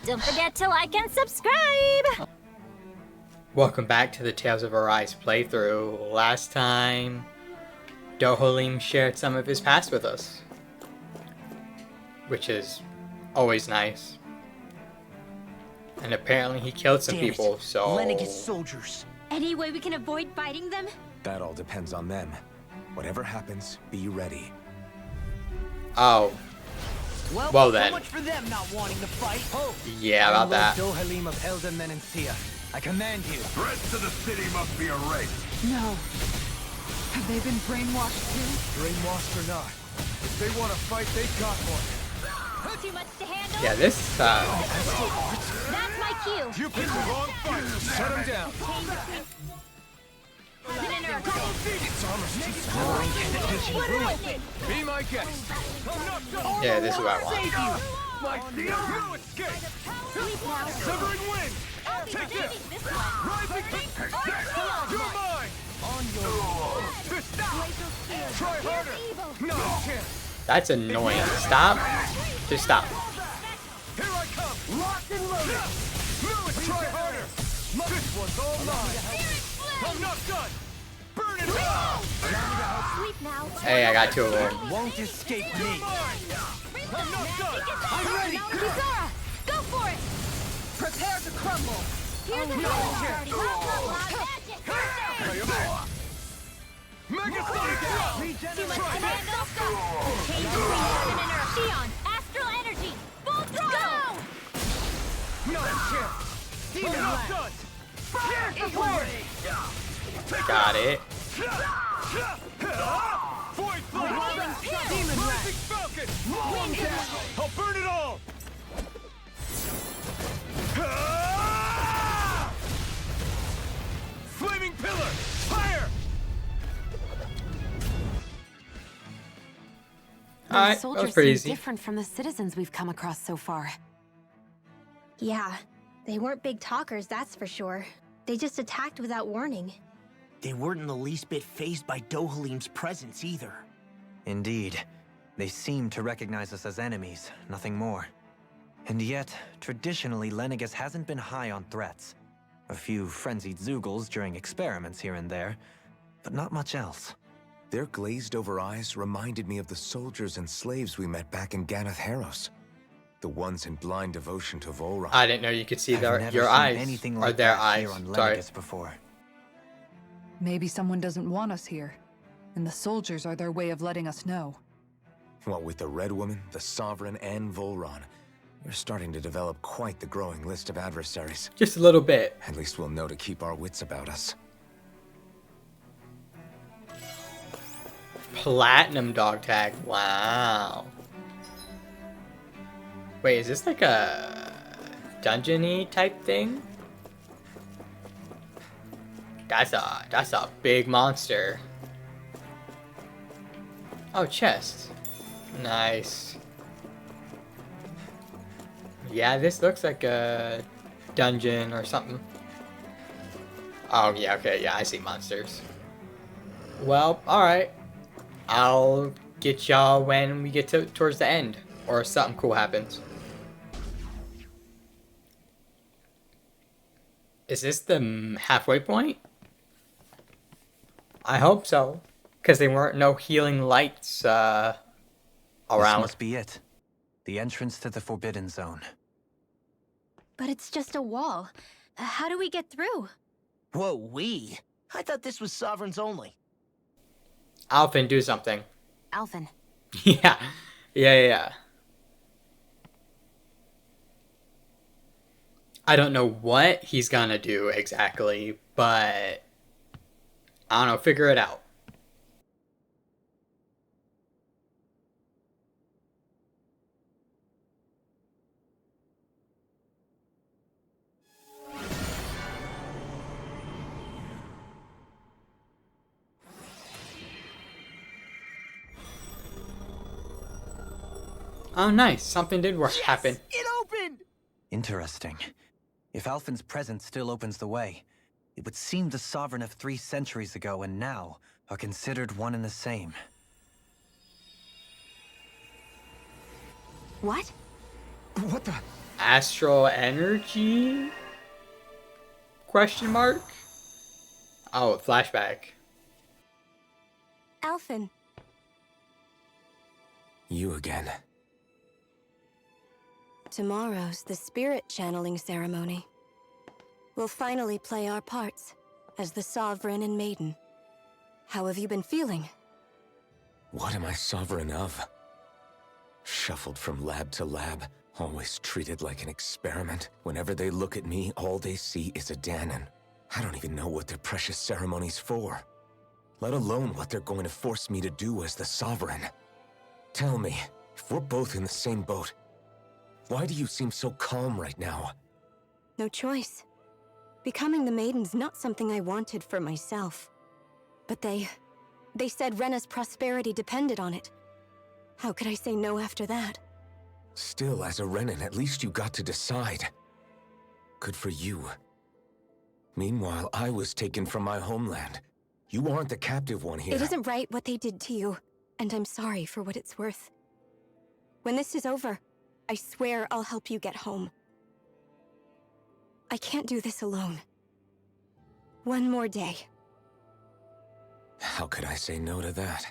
Don't forget to like and subscribe! Welcome back to the Tales of Arise playthrough. Last time, Dohalim shared some of his past with us, which is always nice. And apparently he killed some people, so... Lenniget's soldiers. Any way we can avoid fighting them? That all depends on them. Whatever happens, be ready. Oh. Well then. So much for them not wanting to fight. Oh. Yeah, about that. Dohalim of Elden Menencia. I command you. The rest of the city must be erased. No. Have they been brainwashed too? Brainwashed or not, if they want to fight, they got one. Too much to handle? Yeah, this, That's my cue! You picked the wrong fight. Shut him down. Be my guest. yeah, this is what I want. My deal, you escape. Severing wind. Take this. Rising. You're mine. On your try harder. No chance. That's annoying. Stop. Just stop. Here I come. Locked and loaded. Try harder. This one's all mine. I'm not done. Burn it all. Sleep now. Hey, I got two of them. Won't escape me. I'm not done. I'm ready! Kizara! Go for it! Prepare to crumble! Here's the Mega Sonic Drop. Too much to handle? Change the reaction and Shion! Astral energy! Full throttle! No chance. I'm not done. Got it. Void Flash. Demon Rising Falcon. I'll burn it all. Flaming Pillar. Fire. Alright, that was pretty easy. Different from the citizens we've come across so far. Yeah, they weren't big talkers, that's for sure. They just attacked without warning. They weren't in the least bit fazed by Dohalim's presence either. Indeed. They seem to recognize us as enemies, nothing more. And yet, traditionally, Lenniget hasn't been high on threats. A few frenzied Zeugles during experiments here and there, but not much else. Their glazed-over eyes reminded me of the soldiers and slaves we met back in Ganath Haros. The ones in blind devotion to Volron. I didn't know you could see I've never your seen eyes. anything Or like their that eyes. here on Sorry. Lenniget before. Maybe someone doesn't want us here, and the soldiers are their way of letting us know. What with the Red Woman, the Sovereign, and Volron, we're starting to develop quite the growing list of adversaries. Just a little bit. At least we'll know to keep our wits about us. Platinum dog tag. Wow. Wait, is this like a dungeon-y type thing? That's a big monster. Oh, chest. Nice. Yeah, this looks like a dungeon or something. Oh, yeah, okay, yeah, I see monsters. Well, alright. I'll get y'all when we get towards the end. Or something cool happens. Is this the halfway point? I hope so. Because there weren't no healing lights around. This must be it. The entrance to the Forbidden Zone. But it's just a wall. How do we get through? Whoa, we? I thought this was Sovereigns only. Alphen, do something. Alphen. Yeah. I don't know what he's gonna do exactly, but I don't know, figure it out. Oh, nice. Something did happen. It opened! Interesting. If Alphen's presence still opens the way, it would seem the Sovereign of 3 centuries ago and now are considered one and the same. What? What the? Astral energy? Question mark? Oh, flashback. Alphen, You again. tomorrow's the spirit channeling ceremony. We'll finally play our parts as the Sovereign and Maiden. How have you been feeling? What am I sovereign of? Shuffled from lab to lab, always treated like an experiment. Whenever they look at me, all they see is a Danon. I don't even know what their precious ceremony's for. Let alone what they're going to force me to do as the Sovereign. Tell me, if we're both in the same boat, why do you seem so calm right now? No choice. Becoming the Maiden's not something I wanted for myself. But they said Rena's prosperity depended on it. How could I say no after that? Still, as a Renan, at least you got to decide. Good for you. Meanwhile, I was taken from my homeland. You aren't the captive one here. It isn't right what they did to you, and I'm sorry for what it's worth. When this is over, I swear I'll help you get home. I can't do this alone. One more day. How could I say no to that?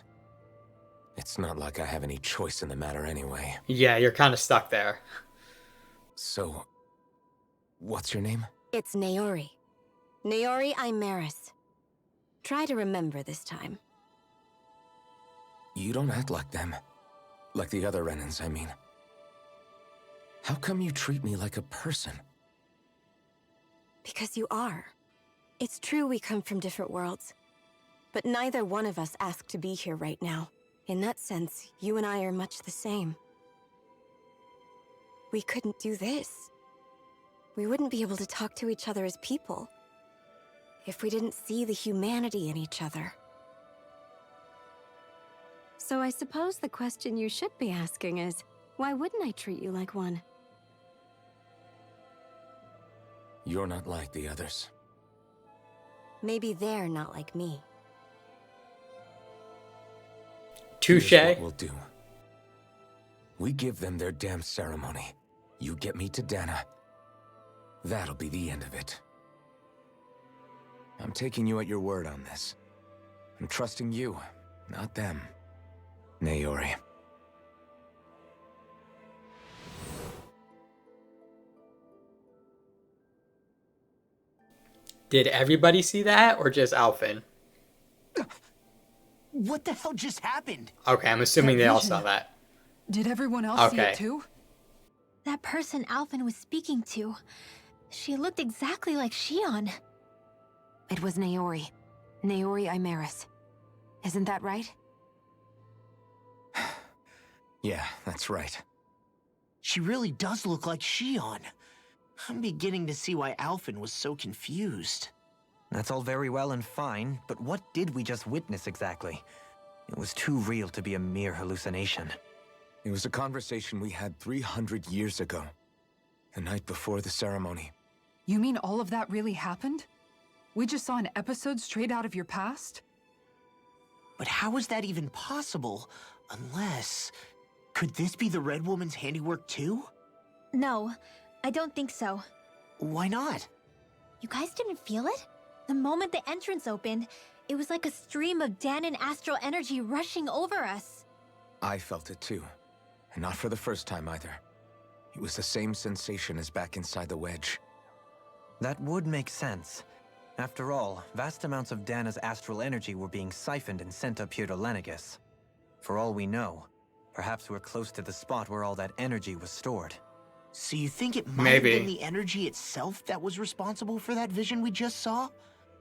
It's not like I have any choice in the matter anyway. Yeah, you're kind of stuck there. So, what's your name? It's Naori. Naori Imaris. Try to remember this time. You don't act like them. Like the other Renans, I mean. How come you treat me like a person? Because you are. It's true we come from different worlds. But neither one of us asked to be here right now. In that sense, you and I are much the same. We couldn't do this. We wouldn't be able to talk to each other as people if we didn't see the humanity in each other. So I suppose the question you should be asking is, why wouldn't I treat you like one? You're not like the others. Maybe they're not like me. Touche. Here's what we'll do. We give them their damn ceremony. You get me to Dana. That'll be the end of it. I'm taking you at your word on this. I'm trusting you, not them. Naori. Did everybody see that, or just Alphen? What the hell just happened? Okay, I'm assuming they all vision. saw that. Did everyone else see Okay. it too? That person Alphen was speaking to, she looked exactly like Shion. It was Naori. Naori Imaris. Isn't that right? Yeah, that's right. She really does look like Shion. I'm beginning to see why Alphen was so confused. That's all very well and fine, but what did we just witness exactly? It was too real to be a mere hallucination. It was a conversation we had 300 years ago. The night before the ceremony. You mean all of that really happened? We just saw an episode straight out of your past? But how is that even possible? Unless... Could this be the Red Woman's handiwork too? No, I don't think so. Why not? You guys didn't feel it? The moment the entrance opened, it was like a stream of Danon astral energy rushing over us. I felt it too. And not for the first time either. It was the same sensation as back inside the wedge. That would make sense. After all, vast amounts of Dana's astral energy were being siphoned and sent up here to Lenegus. For all we know, perhaps we're close to the spot where all that energy was stored. So you think it might Maybe. have been the energy itself that was responsible for that vision we just saw?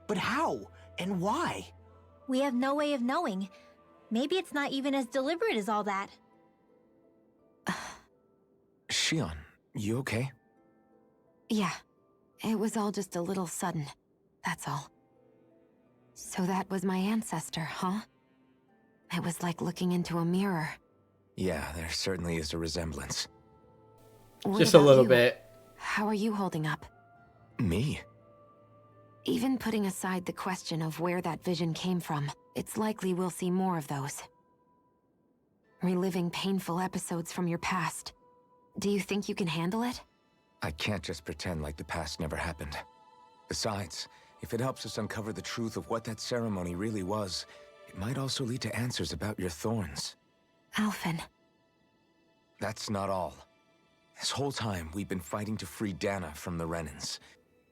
But how? And why? We have no way of knowing. Maybe it's not even as deliberate as all that. Shion, you okay? Yeah. It was all just a little sudden. That's all. So that was my ancestor, huh? It was like looking into a mirror. Yeah, there certainly is a resemblance. What Just a about little you? bit. How are you holding up? Me? Even putting aside the question of where that vision came from, it's likely we'll see more of those. Reliving painful episodes from your past. Do you think you can handle it? I can't just pretend like the past never happened. Besides, if it helps us uncover the truth of what that ceremony really was, it might also lead to answers about your thorns. Alphen. That's not all. This whole time, we've been fighting to free Dana from the Renans.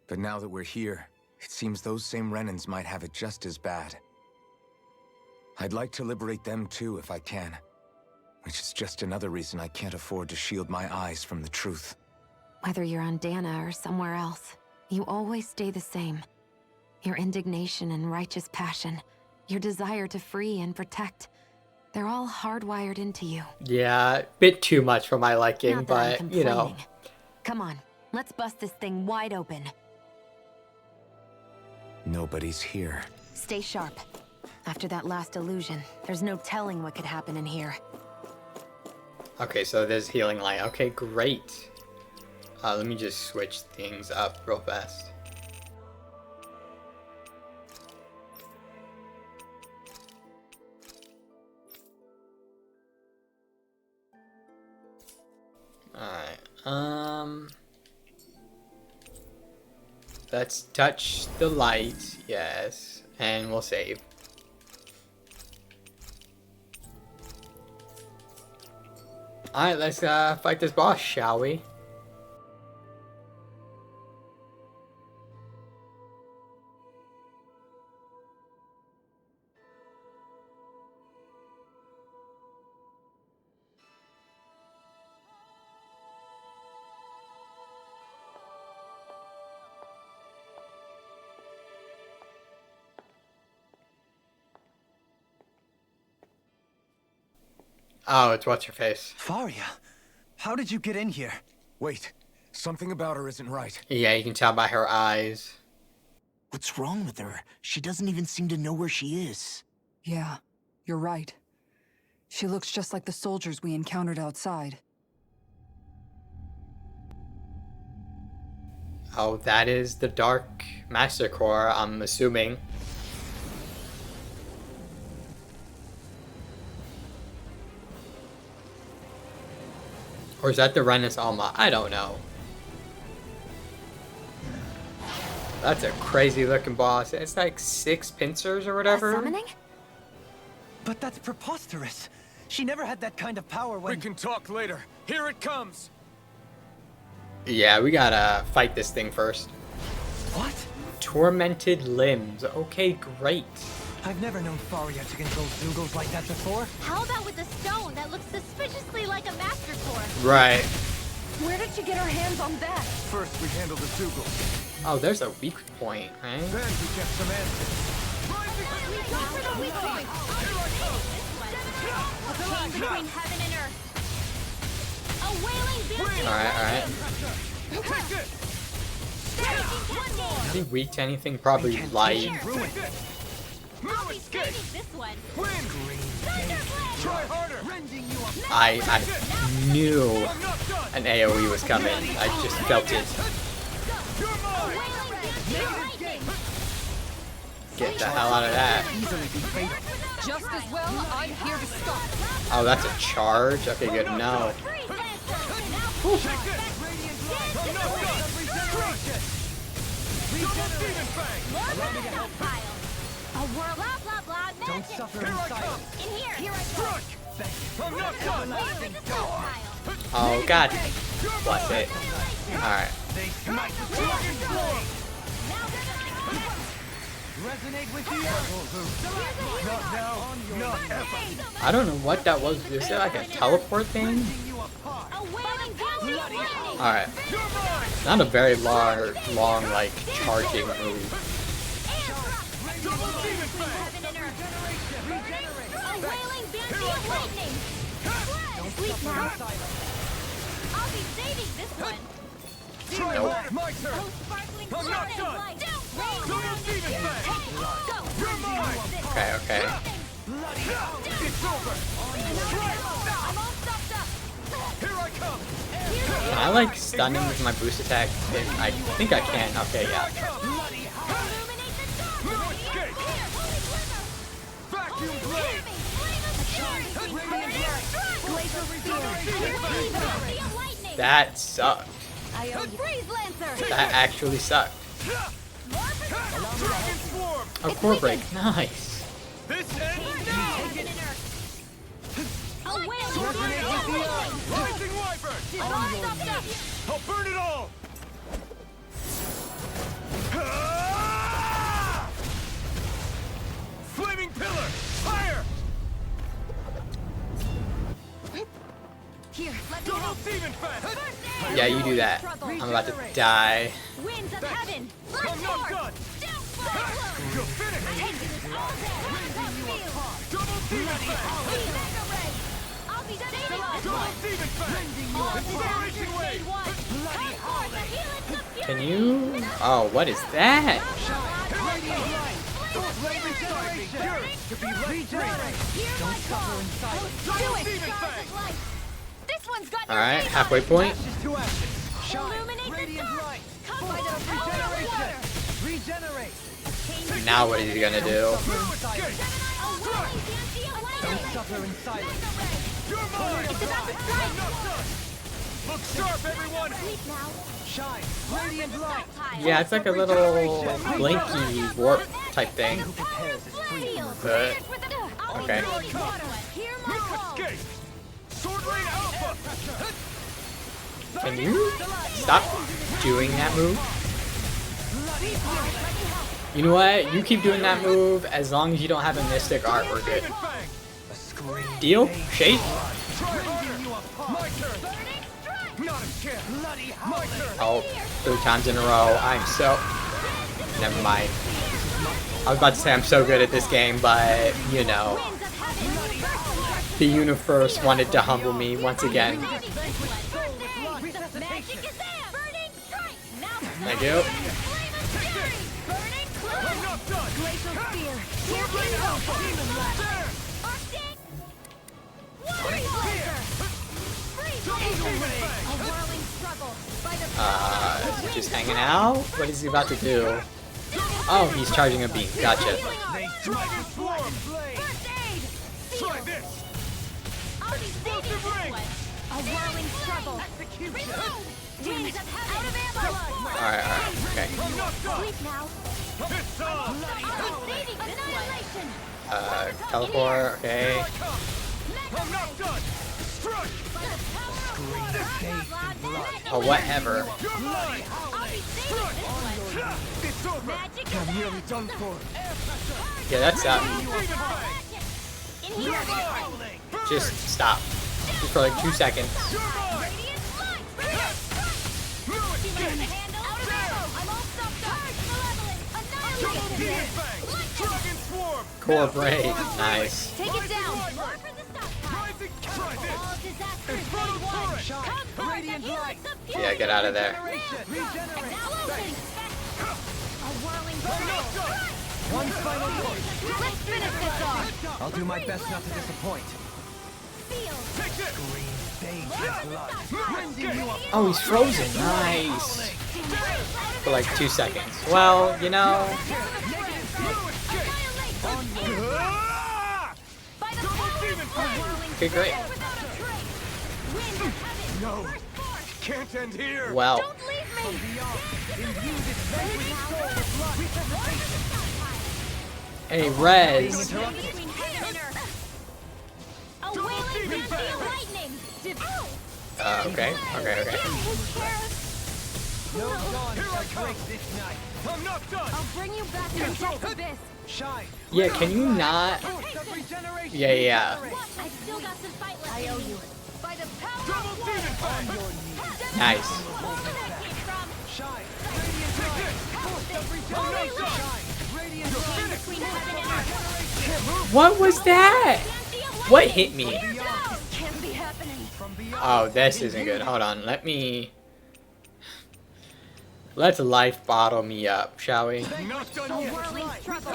But now that we're here, it seems those same Renans might have it just as bad. I'd like to liberate them too if I can. Which is just another reason I can't afford to shield my eyes from the truth. Whether you're on Dana or somewhere else, you always stay the same. Your indignation and righteous passion, your desire to free and protect, they're all hardwired into you. Yeah, a bit too much for my liking, Not that I'm but, you know. complaining. Come on, let's bust this thing wide open. Nobody's here. Stay sharp. After that last illusion, there's no telling what could happen in here. Okay, so there's healing light. Okay, great. Let me just switch things up real fast. Alright, let's touch the light, yes, and we'll save. Alright, let's fight this boss, shall we? Oh, it's what's-her-face. Faria, how did you get in here? Wait, something about her isn't right. Yeah, you can tell by her eyes. What's wrong with her? She doesn't even seem to know where she is. Yeah, you're right. She looks just like the soldiers we encountered outside. Oh, that is the Dark Master Core, I'm assuming. Or is that the Renus Alma? I don't know. That's a crazy looking boss. It's like 6 pincers or whatever. A summoning? But that's preposterous. She never had that kind of power when— We can talk later. Here it comes. Yeah, we gotta fight this thing first. What? Tormented limbs. Okay, great. I've never known Faria to control Zeugles like that before. How about with the stone that looks suspiciously like a Master Core? Right. Where did she get her hands on that? First we handle the Zeugles. Oh, there's a weak point, right? Then we get some answers. Between heaven and earth. A wailing beauty. Alright. Take this. Is he weak to anything? Probably light. I'll be saving this one. Try harder. I knew an AoE was coming. I just felt it. Get the hell out of that. Just as well, I'm here to stop. Oh, that's a charge? Okay, good. No. A whirl, blah, blah, blah, magic. Don't suffer in silence. In here. Here I go. I'm not done. Where is the sun pile? Oh, God. Bless it. Alright. Resonate with the earth. Not now. Not ever. I don't know what that was. Is it like a teleport thing? A wailing beauty of lightning. Alright. Not a very long, like, charging move. Heaven and earth. A wailing beauty of lightning. Sleep now. I'll be saving this one. Try harder. My turn. Oh, sparkling I'm sun not and done. light. Double demon fang. Go. You're mine. Okay, okay. It's over. I'm all stopped up. Here I come. Can I, like, stun him with my boost attack? I think I can. Okay, yeah. Illuminate the dark. No escape. Vacuum blade. That sucked. Freeze Lancer! That actually sucked. Dragon Swarm! A core break. Nice. This ends now! A whale! Rising Wyvern! I'll burn it all! Flaming Pillar! Fire! Here, let me Double help. Demon Fang! Yeah, you do that. I'm about to die. Winds of heaven! I'm Light not force! done! Down fire! You're finished! Taking this all day! Double Demon Fang! Mega ray! I'll be saving this Double one! Demon Fang! All Incineration disasters Wave! need one! Come forth, the helix of fury! Can you? Oh, what is that? Don't suffer inside. Do it! Stars of light! This one's got no Alright, name halfway point. Illuminate the dark! Come by the power of water! Regenerate! Now what is he gonna do? A whirling fancy of lightning! Suffer in silence! You're It's mine! about to strike! Look sharp, everyone! Sleep now! Shine! Radiant light! Yeah, it's like a little blinky warp type thing. But okay. Hear my call! Escape! Sword Rain Alpha! Can you stop doing that move? You know what? You keep doing that move as long as you don't have a mystic art, we're good. Deal? Shade? My turn! Not a chance! My turn! Oh, 3 times in a row. I'm so... Never mind. I was about to say I'm so good at this game, but, you know. The universe wanted to humble me once again. Thank you. I'm not done! Just hanging out? What is he about to do? Oh, he's charging a beam. Gotcha. Dragon Swarm! Try this! Explosive Ring! A whirling struggle. Reload! Wings of heaven. Out of ammo. Alright, okay. I'm not done! Sleep now. It's on! I'll be saving annihilation. Teleport, okay. I'm not done! Strike! By the power of water. Oh, whatever. You're mine! I'll be saving this one. It's over! Magic is I'm nearly done for! Yeah, that's up. in here. Just stop. Just for like 2 seconds. You're mine! Radiant light. No escape! Handle out of arrow. I'm all stuffed up. Malevolent. Double Annihilation. Demon Fang! Dragon Swarm! Core break. Nice. Take it down. More for the stockpile. Rising! Try this! All disasters Infernal need one. Turret! Come forth, Radiant the light! helix of fury. Yeah, get out of there. Explosion. A whirling I'm not burst. done! One final look. Let's finish this off. I'll do my best not to disappoint. Feel. Take this! Oh, he's frozen. Nice. For like 2 seconds. Well, you know. Ah! By the Double power Demon of Fang! whirling Okay, great. without a trace. Winds of heaven. No. Burst forth. Can't end here! Well, Don't leave me. hey, Rez. Between heaven and earth. A wailing fancy of lightning. Okay. Here I come! I'm not done! I'll bring you back from death's abyss. Shine. Yeah, can you not? Regeneration. Yeah. I've still got some fight left. I owe you. By the power Double of Demon Fang! Nice. where that came from. Shine. Only love. Radiant Between heaven and earth. What was that? Fancy of What lightning. hit me? Here goes. Can't be happening. Oh, this isn't good. Hold on. Let's life bottle me up, shall we? Not done A yet! whirling struggle.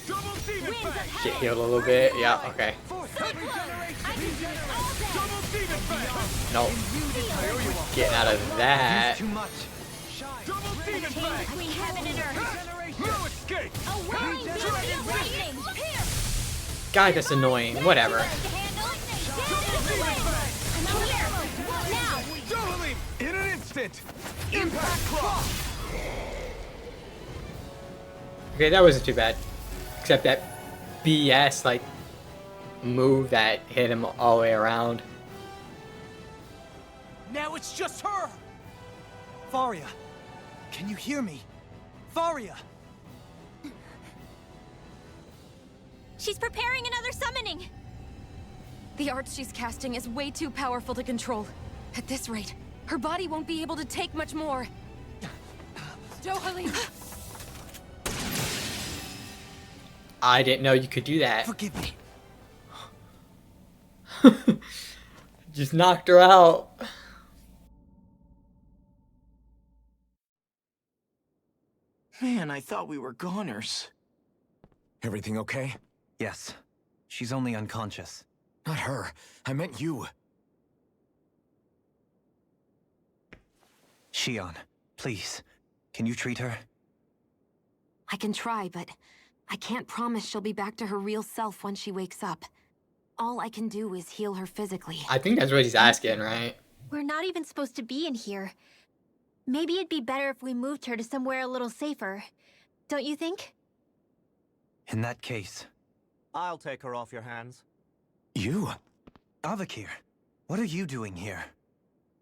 Double Demon Winds of Fang! Get heaven. healed a little bit. Yeah, okay. Cyclone. I can do it all day. Double Demon Fang! Nope. Getting out of that. Too much. Double Demon Chain Fang! between heaven and earth. No escape! A whirling fancy of lightning. Here. God, that's annoying. Whatever. To handle. I'm here. Now. Double him! In an instant! Instant! Impact Claw! Okay, that wasn't too bad. Except that BS, like, move that hit him all the way around. Now it's just her! Faria, can you hear me? Faria! She's preparing another summoning! The art she's casting is way too powerful to control. At this rate, her body won't be able to take much more. Dohalim! I didn't know you could do that. Forgive me. Just knocked her out. Man, I thought we were goners. Everything okay? Yes. She's only unconscious. Not her. I meant you. Shion, please, can you treat her? I can try, but I can't promise she'll be back to her real self when she wakes up. All I can do is heal her physically. I think that's what he's asking, right? We're not even supposed to be in here. Maybe it'd be better if we moved her to somewhere a little safer. Don't you think? In that case, I'll take her off your hands. You? Avakir, what are you doing here?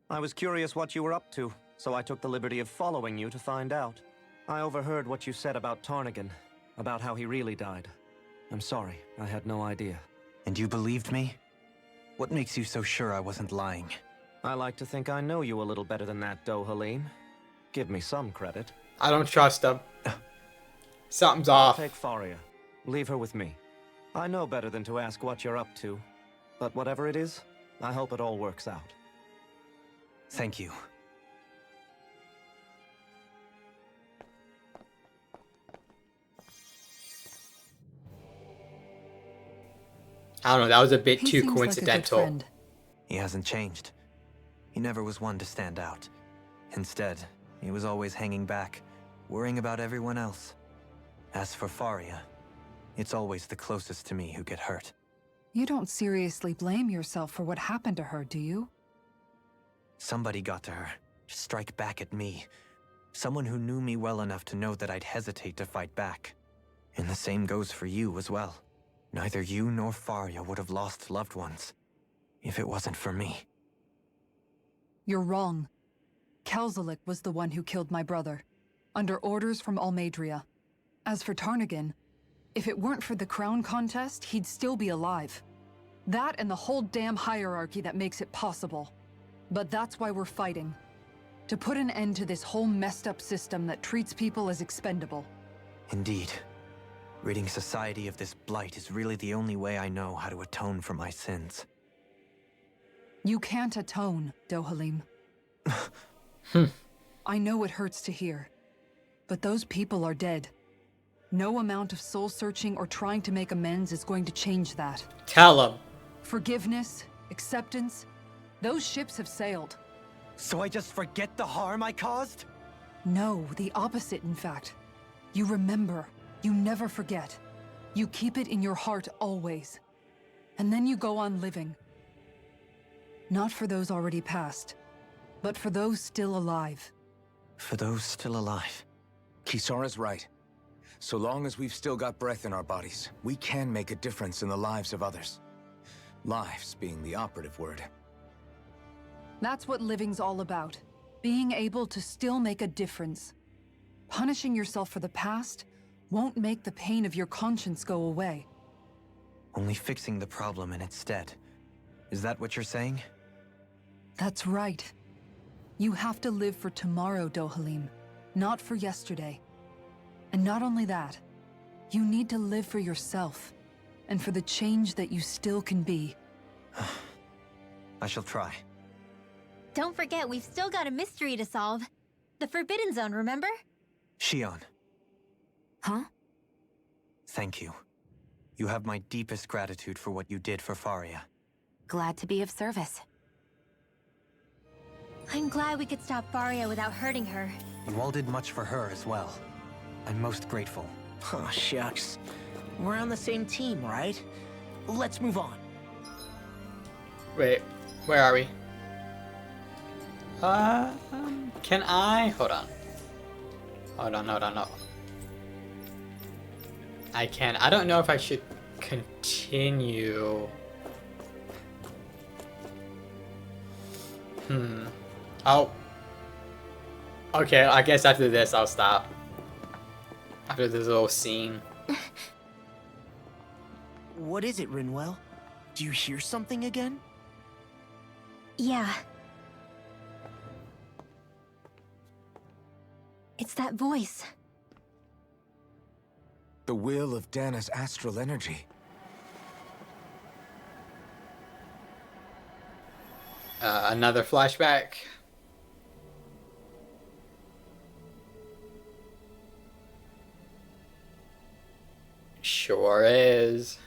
I was curious what you were up to, so I took the liberty of following you to find out. I overheard what you said about Tarnigan, about how he really died. I'm sorry, I had no idea. And you believed me? What makes you so sure I wasn't lying? I like to think I know you a little better than that, Dohalim. Give me some credit. I don't trust him. Something's I'll off. take Faria. Leave her with me. I know better than to ask what you're up to. But whatever it is, I hope it all works out. Thank you. I don't know, that was a bit He too seems like a good coincidental. friend. He hasn't changed. He never was one to stand out. Instead, he was always hanging back, worrying about everyone else. As for Faria, it's always the closest to me who get hurt. You don't seriously blame yourself for what happened to her, do you? Somebody got to her, to strike back at me. Someone who knew me well enough to know that I'd hesitate to fight back. And the same goes for you as well. Neither you nor Faria would have lost loved ones if it wasn't for me. You're wrong. Kelzalik was the one who killed my brother, under orders from Almadria. As for Tarnigan, if it weren't for the crown contest, he'd still be alive. That and the whole damn hierarchy that makes it possible. But that's why we're fighting. To put an end to this whole messed up system that treats people as expendable. Indeed. Ridding society of this blight is really the only way I know how to atone for my sins. You can't atone, Dohalim. I know it hurts to hear, but those people are dead. No amount of soul-searching or trying to make amends is going to change that. Tell him. Forgiveness, acceptance, those ships have sailed. So I just forget the harm I caused? No, the opposite, in fact. You remember. You never forget. You keep it in your heart always. And then you go on living. Not for those already passed, but for those still alive. For those still alive. Kisara's right. So long as we've still got breath in our bodies, we can make a difference in the lives of others. Lives being the operative word. That's what living's all about. Being able to still make a difference. Punishing yourself for the past won't make the pain of your conscience go away. Only fixing the problem in its stead. Is that what you're saying? That's right. You have to live for tomorrow, Dohalim, not for yesterday. And not only that, you need to live for yourself, and for the change that you still can be. I shall try. Don't forget, we've still got a mystery to solve. The Forbidden Zone, remember? Shion, Huh? thank you. You have my deepest gratitude for what you did for Faria. Glad to be of service. I'm glad we could stop Faria without hurting her. You all did much for her as well. I'm most grateful. Oh, shucks. We're on the same team, right? Let's move on. Wait, where are we? Can I? Hold on. Hold on, hold on, hold on. I can. I don't know if I should continue. Oh. Okay, I guess after this I'll stop. After this little scene. What is it, Rinwell? Do you hear something again? Yeah. It's that voice. The will of Dana's astral energy. Another flashback. Sure is.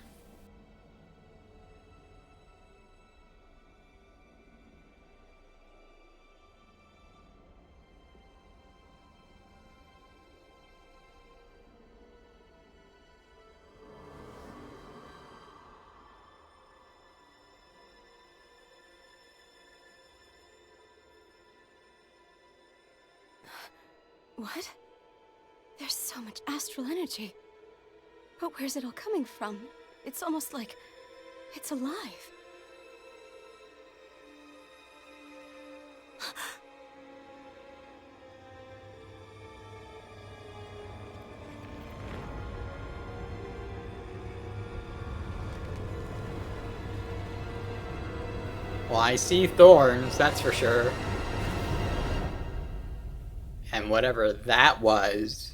What? There's so much astral energy. But where's it all coming from? It's almost like it's alive. Well, I see thorns, that's for sure. And whatever that was.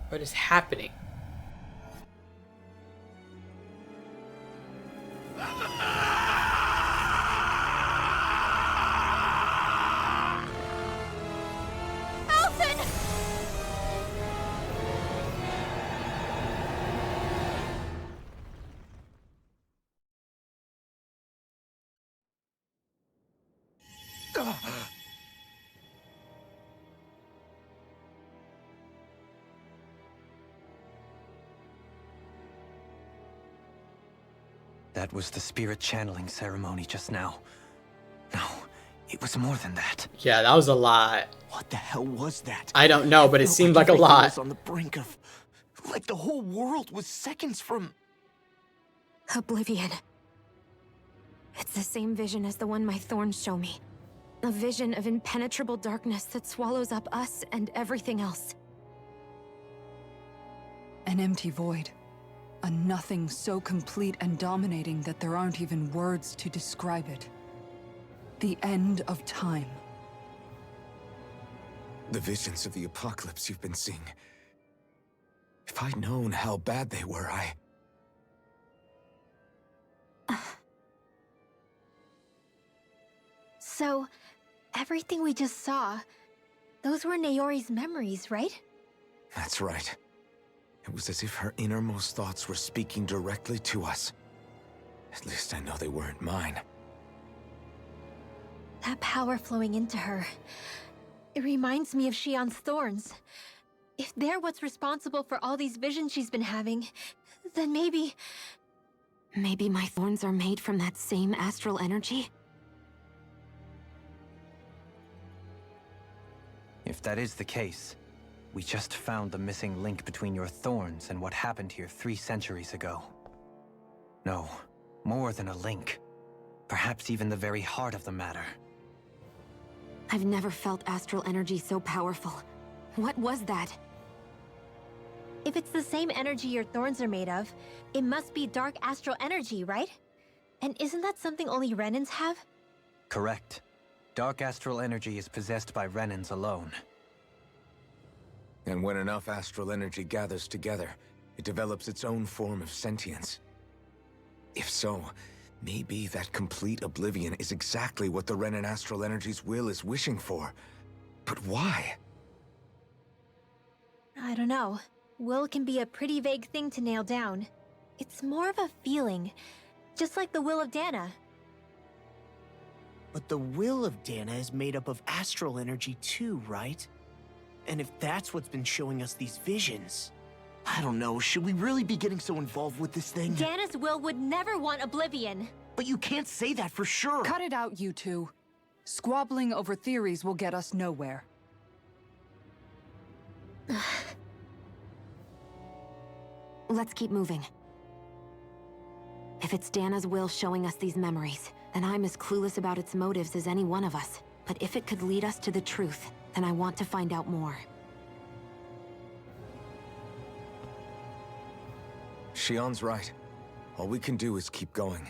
What is happening? That was the spirit channeling ceremony just now. No, it was more than that. Yeah, that was a lot. What the hell was that? I don't know, but it Felt seemed like a everything lot. was on the brink of, like the whole world was seconds from. Oblivion. It's the same vision as the one my thorns show me. A vision of impenetrable darkness that swallows up us and everything else. An empty void. A nothing so complete and dominating that there aren't even words to describe it. The end of time. The visions of the apocalypse you've been seeing. If I'd known how bad they were, So, everything we just saw, those were Naori's memories, right? That's right. It was as if her innermost thoughts were speaking directly to us. At least I know they weren't mine. That power flowing into her. It reminds me of Shion's thorns. If they're what's responsible for all these visions she's been having, then maybe... Maybe my thorns are made from that same astral energy? If that is the case, we just found the missing link between your thorns and what happened here 3 centuries ago. No, more than a link. Perhaps even the very heart of the matter. I've never felt astral energy so powerful. What was that? If it's the same energy your thorns are made of, it must be dark astral energy, right? And isn't that something only Renans have? Correct. Dark astral energy is possessed by Renans alone. And when enough astral energy gathers together, it develops its own form of sentience. If so, Maybe that complete oblivion is exactly what the Ren and Astral Energy's will is wishing for. But why? I don't know. Will can be a pretty vague thing to nail down. It's more of a feeling, just like the will of Dana. But the will of Dana is made up of astral energy too, right? And if that's what's been showing us these visions... I don't know, should we really be getting so involved with this thing? Dana's will would never want oblivion. But you can't say that for sure! Cut it out, you two. Squabbling over theories will get us nowhere. Let's keep moving. If it's Dana's will showing us these memories, then I'm as clueless about its motives as any one of us. But if it could lead us to the truth, then I want to find out more. Shion's right. All we can do is keep going.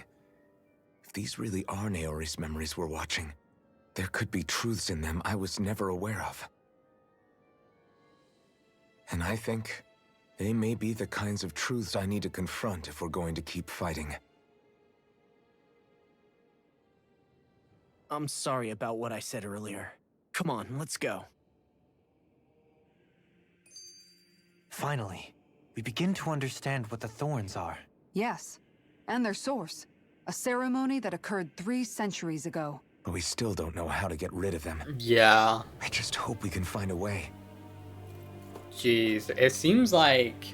If these really are Naori's memories we're watching, there could be truths in them I was never aware of. And I think they may be the kinds of truths I need to confront if we're going to keep fighting. I'm sorry about what I said earlier. Come on, let's go. Finally, we begin to understand what the thorns are. Yes, and their source. A ceremony that occurred 3 centuries ago. But we still don't know how to get rid of them. Yeah. I just hope we can find a way. Jeez, it seems like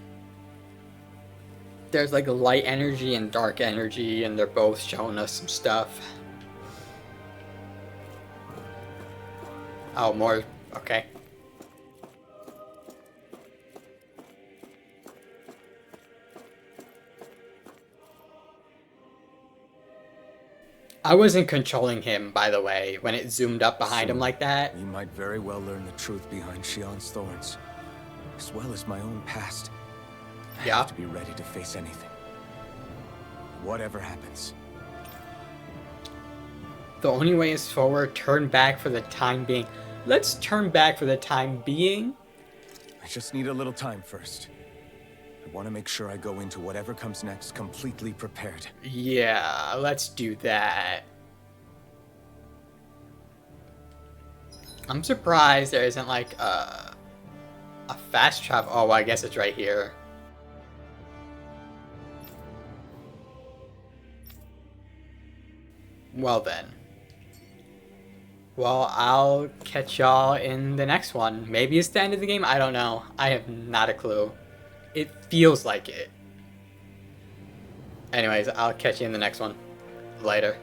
there's like light energy and dark energy, and they're both showing us some stuff. Oh, more. Okay. I wasn't controlling him, by the way, when it zoomed up behind him like that. We might very well learn the truth behind Shion's thorns, as well as my own past. I have to be ready to face anything. Whatever happens. The only way is forward, turn back for the time being. Let's turn back for the time being. I just need a little time first. I want to make sure I go into whatever comes next completely prepared. Yeah, let's do that. I'm surprised there isn't like a fast travel. Oh, I guess it's right here. Well then. Well, I'll catch y'all in the next one. Maybe it's the end of the game. I don't know. I have not a clue. It feels like it. Anyways, I'll catch you in the next one. Later.